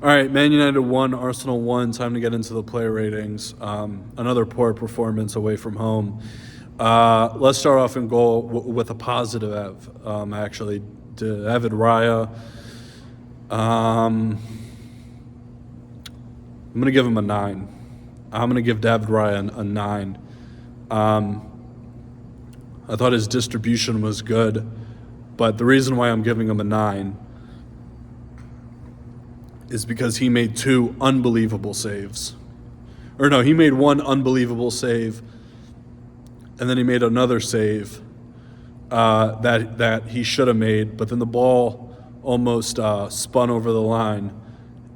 All right, Man United 1, Arsenal 1. Time to get into the player ratings. Another poor performance away from home. Let's start off in goal with a positive, actually. David Raya. I'm going to give him a 9. I'm going to give David Raya a 9. I thought his distribution was good, but the reason why I'm giving him a 9 is because he made 2 unbelievable saves. Or no, he made 1 unbelievable save, and then he made another save that he should have made, but then the ball almost spun over the line,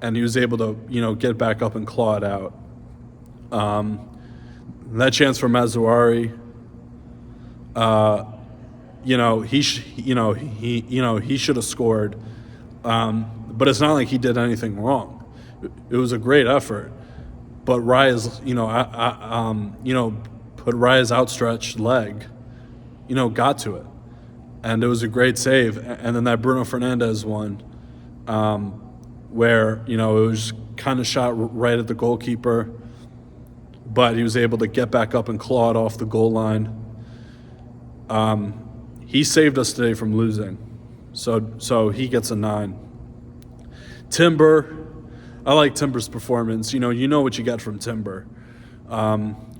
and he was able to get back up and claw it out. That chance for Mazzuari, he should have scored. But it's not like he did anything wrong. It was a great effort, but Raya's, put Raya's outstretched leg, got to it, and it was a great save. And then that Bruno Fernandes one, where it was kind of shot right at the goalkeeper, but he was able to get back up and claw it off the goal line. He saved us today from losing, so he gets a 9. Timber, I like Timber's performance. You know what you get from Timber.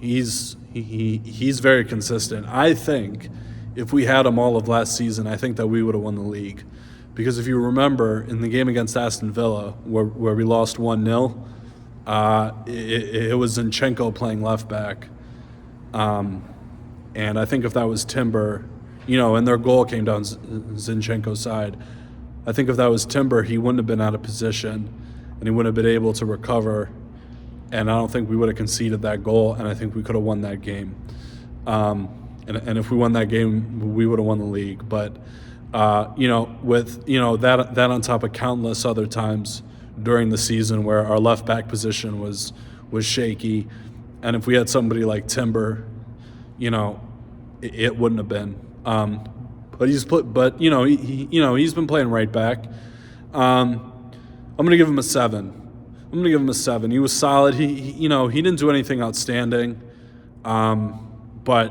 He's very consistent. I think if we had him all of last season, I think that we would have won the league. Because if you remember, in the game against Aston Villa, where we lost 1-0, it was Zinchenko playing left back. And I think if that was Timber, and their goal came down Zinchenko's side, I think if that was Timber, he wouldn't have been out of position, and he wouldn't have been able to recover, and I don't think we would have conceded that goal, and I think we could have won that game. And if we won that game, we would have won the league. But with that on top of countless other times during the season where our left back position was shaky, and if we had somebody like Timber, it wouldn't have been. But he's been playing right back. I'm gonna give him a 7. He was solid. He didn't do anything outstanding, but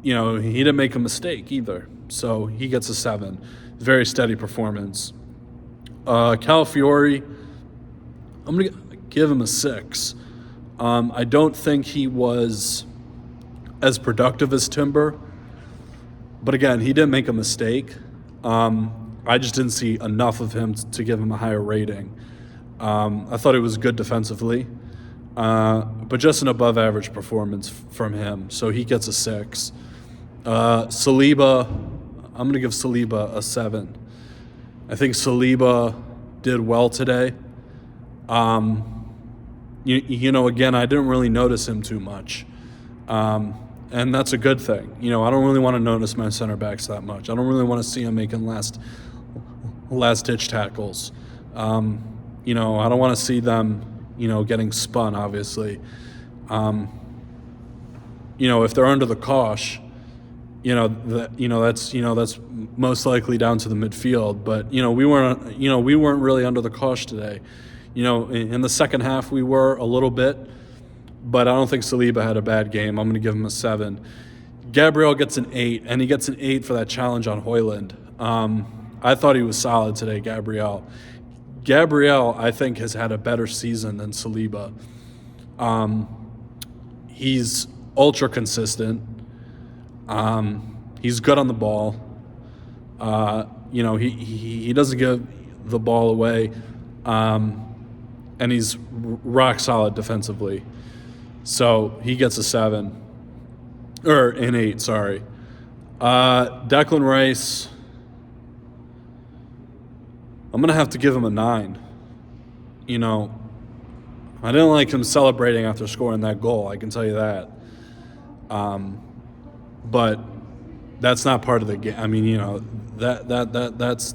he didn't make a mistake either. So he gets a 7. Very steady performance. Calafiori, I'm gonna give him a 6. I don't think he was as productive as Timber. But again, he didn't make a mistake. I just didn't see enough of him to give him a higher rating. I thought it was good defensively, but just an above-average performance from him. So he gets a 6. Saliba, I'm going to give Saliba a 7. I think Saliba did well today. Again, I didn't really notice him too much. And that's a good thing. I don't really want to notice my center backs that much. I don't really want to see them making last-ditch tackles. I don't want to see them, getting spun, obviously. If they're under the cosh, that's most likely down to the midfield. But, we weren't really under the cosh today. In the second half we were a little bit. But I don't think Saliba had a bad game. I'm going to give him a 7. Gabriel gets an 8, and he gets an 8 for that challenge on Højlund. I thought he was solid today, Gabriel. Gabriel, I think, has had a better season than Saliba. He's ultra consistent. He's good on the ball. He doesn't give the ball away, and he's rock solid defensively. So he gets a 7. Or an 8, sorry. Declan Rice, I'm going to have to give him a 9. I didn't like him celebrating after scoring that goal, I can tell you that. But that's not part of the game. I mean, that's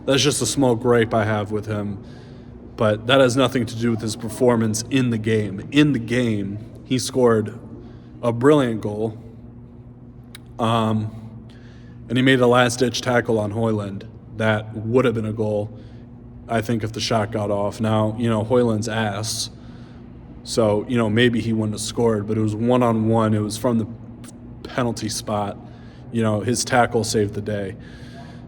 just a small gripe I have with him. But that has nothing to do with his performance in the game. In the game, he scored a brilliant goal. And he made a last-ditch tackle on Højlund that would have been a goal I think, if the shot got off. Now, Hoyland's ass, so, maybe he wouldn't have scored, but it was one-on-one. It was from the penalty spot. His tackle saved the day.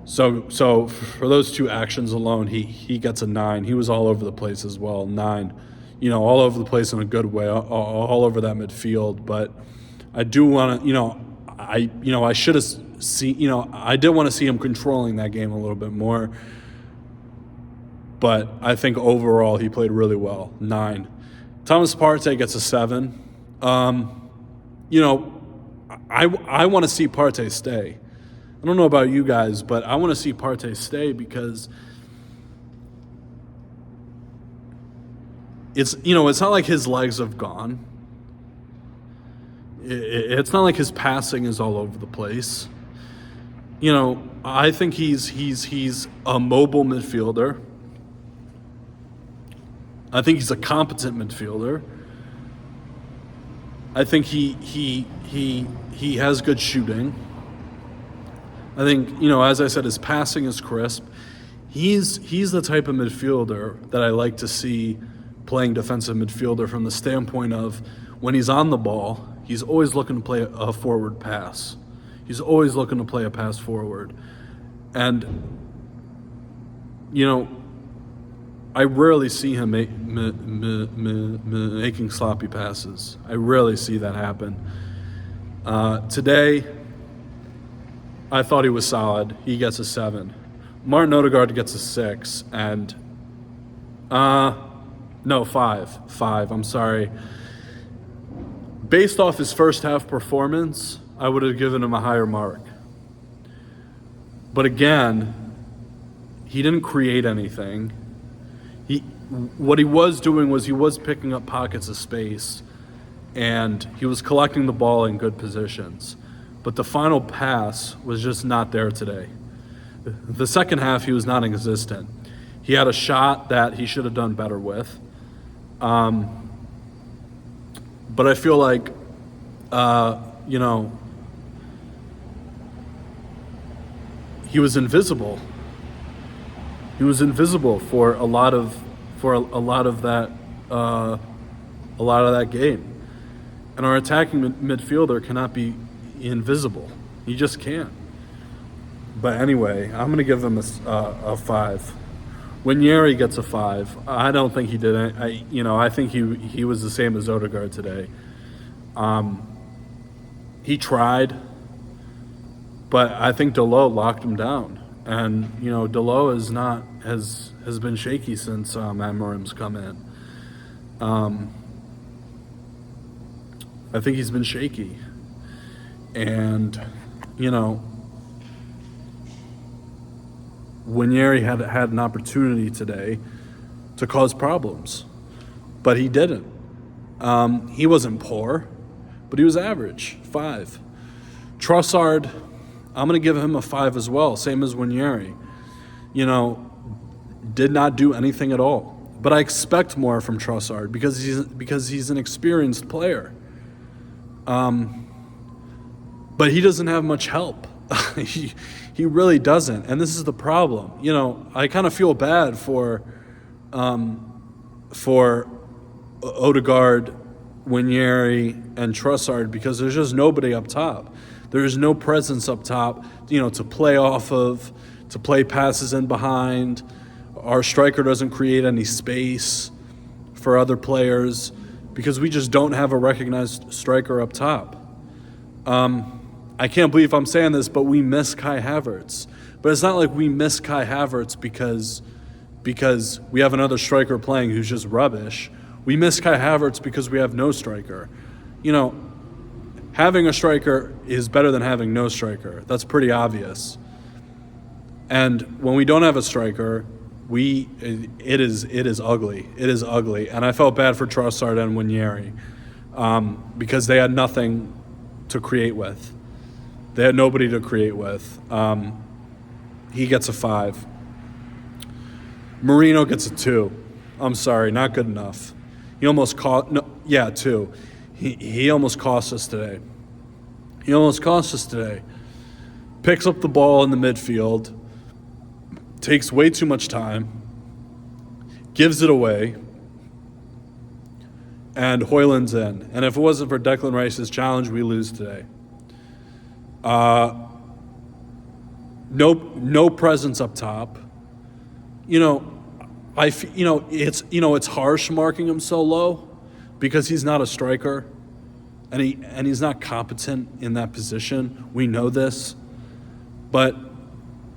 So for those two actions alone, he gets a 9. He was all over the place as well, 9. All over the place in a good way, all over that midfield. But I do want to, I should have seen, I did want to see him controlling that game a little bit more. But I think overall he played really well, 9. Thomas Partey gets a 7. I want to see Partey stay. I don't know about you guys, but I want to see Partey stay because it's not like his legs have gone. It's not like his passing is all over the place. I think he's a mobile midfielder. I think he's a competent midfielder. I think he has good shooting. I think, as I said, his passing is crisp. He's the type of midfielder that I like to see playing defensive midfielder from the standpoint of when he's on the ball, he's always looking to play a forward pass. He's always looking to play a pass forward. And, I rarely see him making sloppy passes. I rarely see that happen. Today, I thought he was solid. He gets a 7. Martin Odegaard gets a 6. And, 5. 5, I'm sorry. Based off his first half performance, I would have given him a higher mark. But again, he didn't create anything. What he was doing was he was picking up pockets of space, and he was collecting the ball in good positions. But the final pass was just not there today. The second half, he was non-existent. He had a shot that he should have done better with. But I feel like, he was invisible. He was invisible for a lot of that game. And our attacking midfielder cannot be invisible. He just can't. But anyway, I'm going to give him a 5. Nwaneri gets a 5. I don't think he did it. I think he was the same as Odegaard today. He tried, but I think Dalot locked him down. And Dalot has been shaky since Amorim's come in. I think he's been shaky. And, Nwaneri had an opportunity today to cause problems, but he didn't. He wasn't poor, but he was average, 5. Trossard, I'm going to give him a 5 as well, same as Nwaneri. Did not do anything at all. But I expect more from Trossard because he's an experienced player. But he doesn't have much help. He really doesn't, and this is the problem. I kind of feel bad for Odegaard, Nwaneri, and Trossard because there's just nobody up top. There's no presence up top, to play off of, to play passes in behind. Our striker doesn't create any space for other players because we just don't have a recognized striker up top. I can't believe I'm saying this, but we miss Kai Havertz. But it's not like we miss Kai Havertz because we have another striker playing who's just rubbish. We miss Kai Havertz because we have no striker. Having a striker is better than having no striker. That's pretty obvious. And when we don't have a striker, it is ugly. It is ugly. And I felt bad for Trossard and Nwaneri because they had nothing to create with. They had nobody to create with. He gets a 5. Marino gets a 2. I'm sorry, not good enough. He almost 2. He almost cost us today. Picks up the ball in the midfield, takes way too much time, gives it away, and Hoyland's in. And if it wasn't for Declan Rice's challenge, we lose today. No presence up top. It's harsh marking him so low because he's not a striker, and he's not competent in that position. We know this, but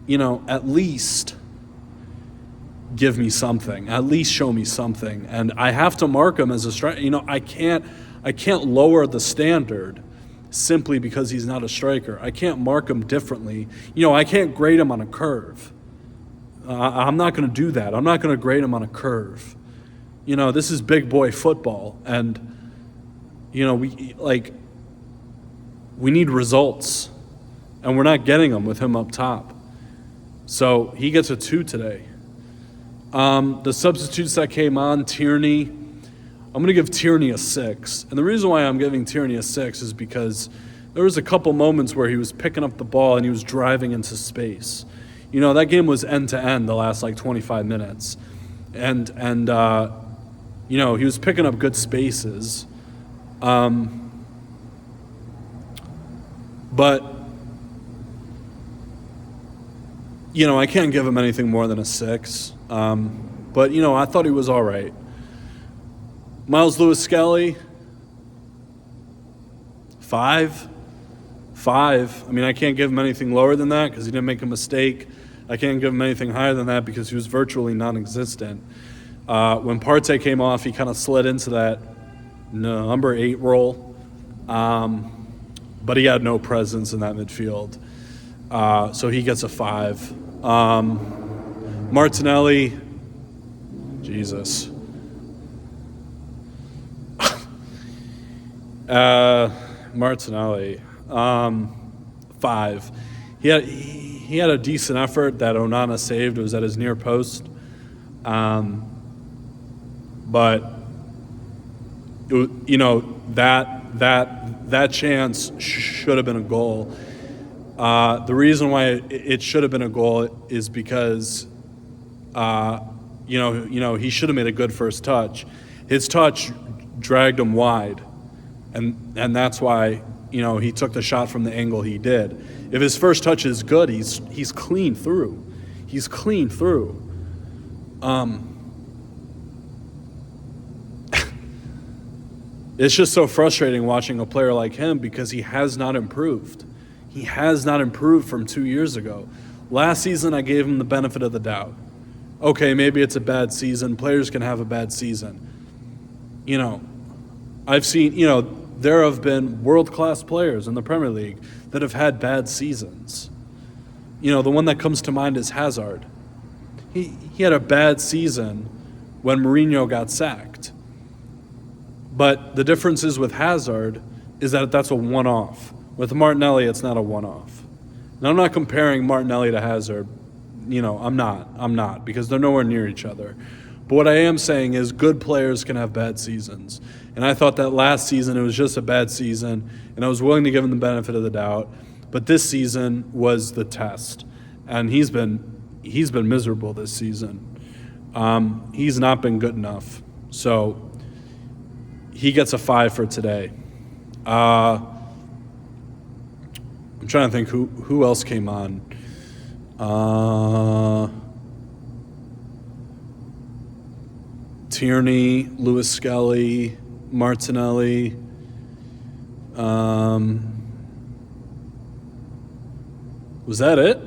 at least give me something. At least show me something. And I have to mark him as a striker. I can't lower the standard simply because he's not a striker. I can't mark him differently. I can't grade him on a curve. I'm not going to do that. I'm not going to grade him on a curve. This is big boy football, and we need results, and we're not getting them with him up top. So he gets a 2 today. The substitutes that came on, Tierney, I'm going to give Tierney a 6. And the reason why I'm giving Tierney a 6 is because there was a couple moments where he was picking up the ball and he was driving into space. That game was end-to-end the last 25 minutes. And he was picking up good spaces. But I can't give him anything more than a 6. But I thought he was all right. Miles Lewis-Skelly, 5. I mean, I can't give him anything lower than that because he didn't make a mistake. I can't give him anything higher than that because he was virtually non-existent. When Partey came off, he kind of slid into that number 8 role. But he had no presence in that midfield. So he gets a 5. Martinelli, Jesus. Martinelli, 5. He had a decent effort that Onana saved. It was at his near post. But that chance should have been a goal. The reason why it should have been a goal is because he should have made a good first touch. His touch dragged him wide, and that's why he took the shot from the angle he did. If his first touch is good, he's clean through. He's clean through. It's just so frustrating watching a player like him because he has not improved. He has not improved from 2 years ago. Last season, I gave him the benefit of the doubt. Okay, maybe it's a bad season. Players can have a bad season. I've seen, there have been world-class players in the Premier League that have had bad seasons. The one that comes to mind is Hazard. He had a bad season when Mourinho got sacked. But the difference is with Hazard is that that's a one-off. With Martinelli, it's not a one-off. Now, I'm not comparing Martinelli to Hazard. I'm not, because they're nowhere near each other. But what I am saying is good players can have bad seasons. And I thought that last season it was just a bad season, and I was willing to give him the benefit of the doubt. But this season was the test. And he's been miserable this season. He's not been good enough. So he gets a 5 for today. I'm trying to think who else came on. Tierney, Lewis-Skelly, Martinelli. Was that it?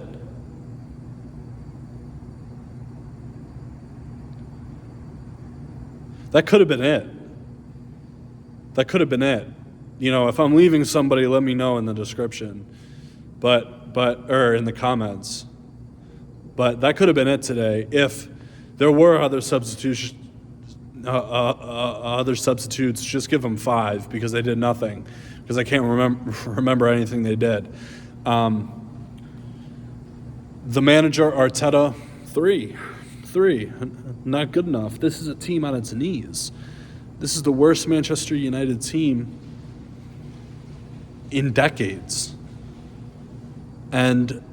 That could have been it. If I'm leaving somebody, let me know in the description, or in the comments. But that could have been it today. If there were other substitutes, just give them 5 because they did nothing. Because I can't remember anything they did. The manager, Arteta, 3. Not good enough. This is a team on its knees. This is the worst Manchester United team in decades. And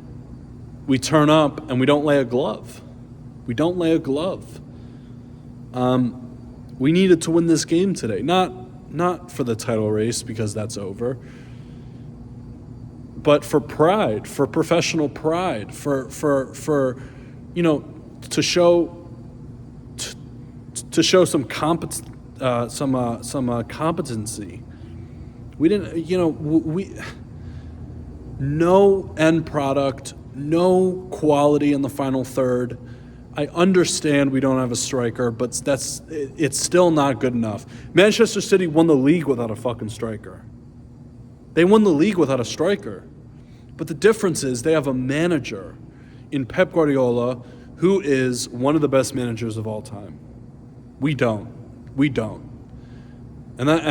we turn up and we don't lay a glove. We needed to win this game today. Not for the title race, because that's over, but for pride, for professional pride, for to show some competency. We didn't, no end product, no quality in the final third. I understand we don't have a striker, but it's still not good enough. Manchester City won the league without a fucking striker. They won the league without a striker. But the difference is they have a manager in Pep Guardiola who is one of the best managers of all time. We don't. And that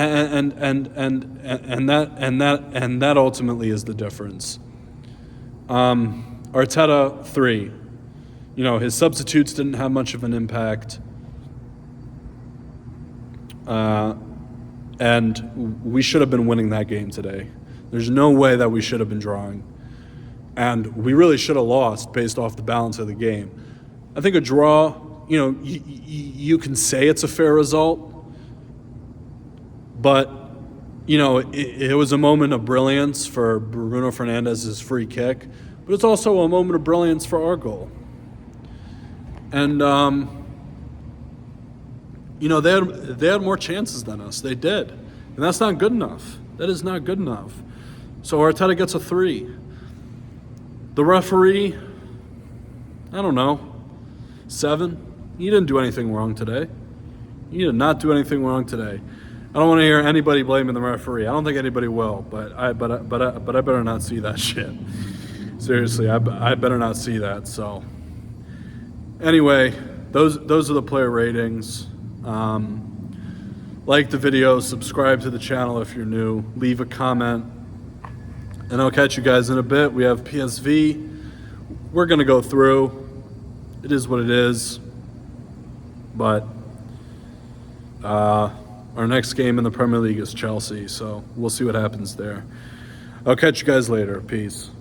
ultimately is the difference. Arteta 3. His substitutes didn't have much of an impact. And we should have been winning that game today. There's no way that we should have been drawing. And we really should have lost based off the balance of the game. I think a draw, you can say it's a fair result, but, it was a moment of brilliance for Bruno Fernandez's free kick, but it's also a moment of brilliance for our goal. And, they had more chances than us. They did. And that's not good enough. That is not good enough. So Arteta gets a 3. The referee, I don't know, 7. He didn't do anything wrong today. He did not do anything wrong today. I don't want to hear anybody blaming the referee. I don't think anybody will, but I better not see that shit. Seriously, I better not see that. So anyway, those are the player ratings. Like the video, subscribe to the channel if you're new, leave a comment, and I'll catch you guys in a bit. We have PSV. We're going to go through. It is what it is. But our next game in the Premier League is Chelsea, so we'll see what happens there. I'll catch you guys later. Peace.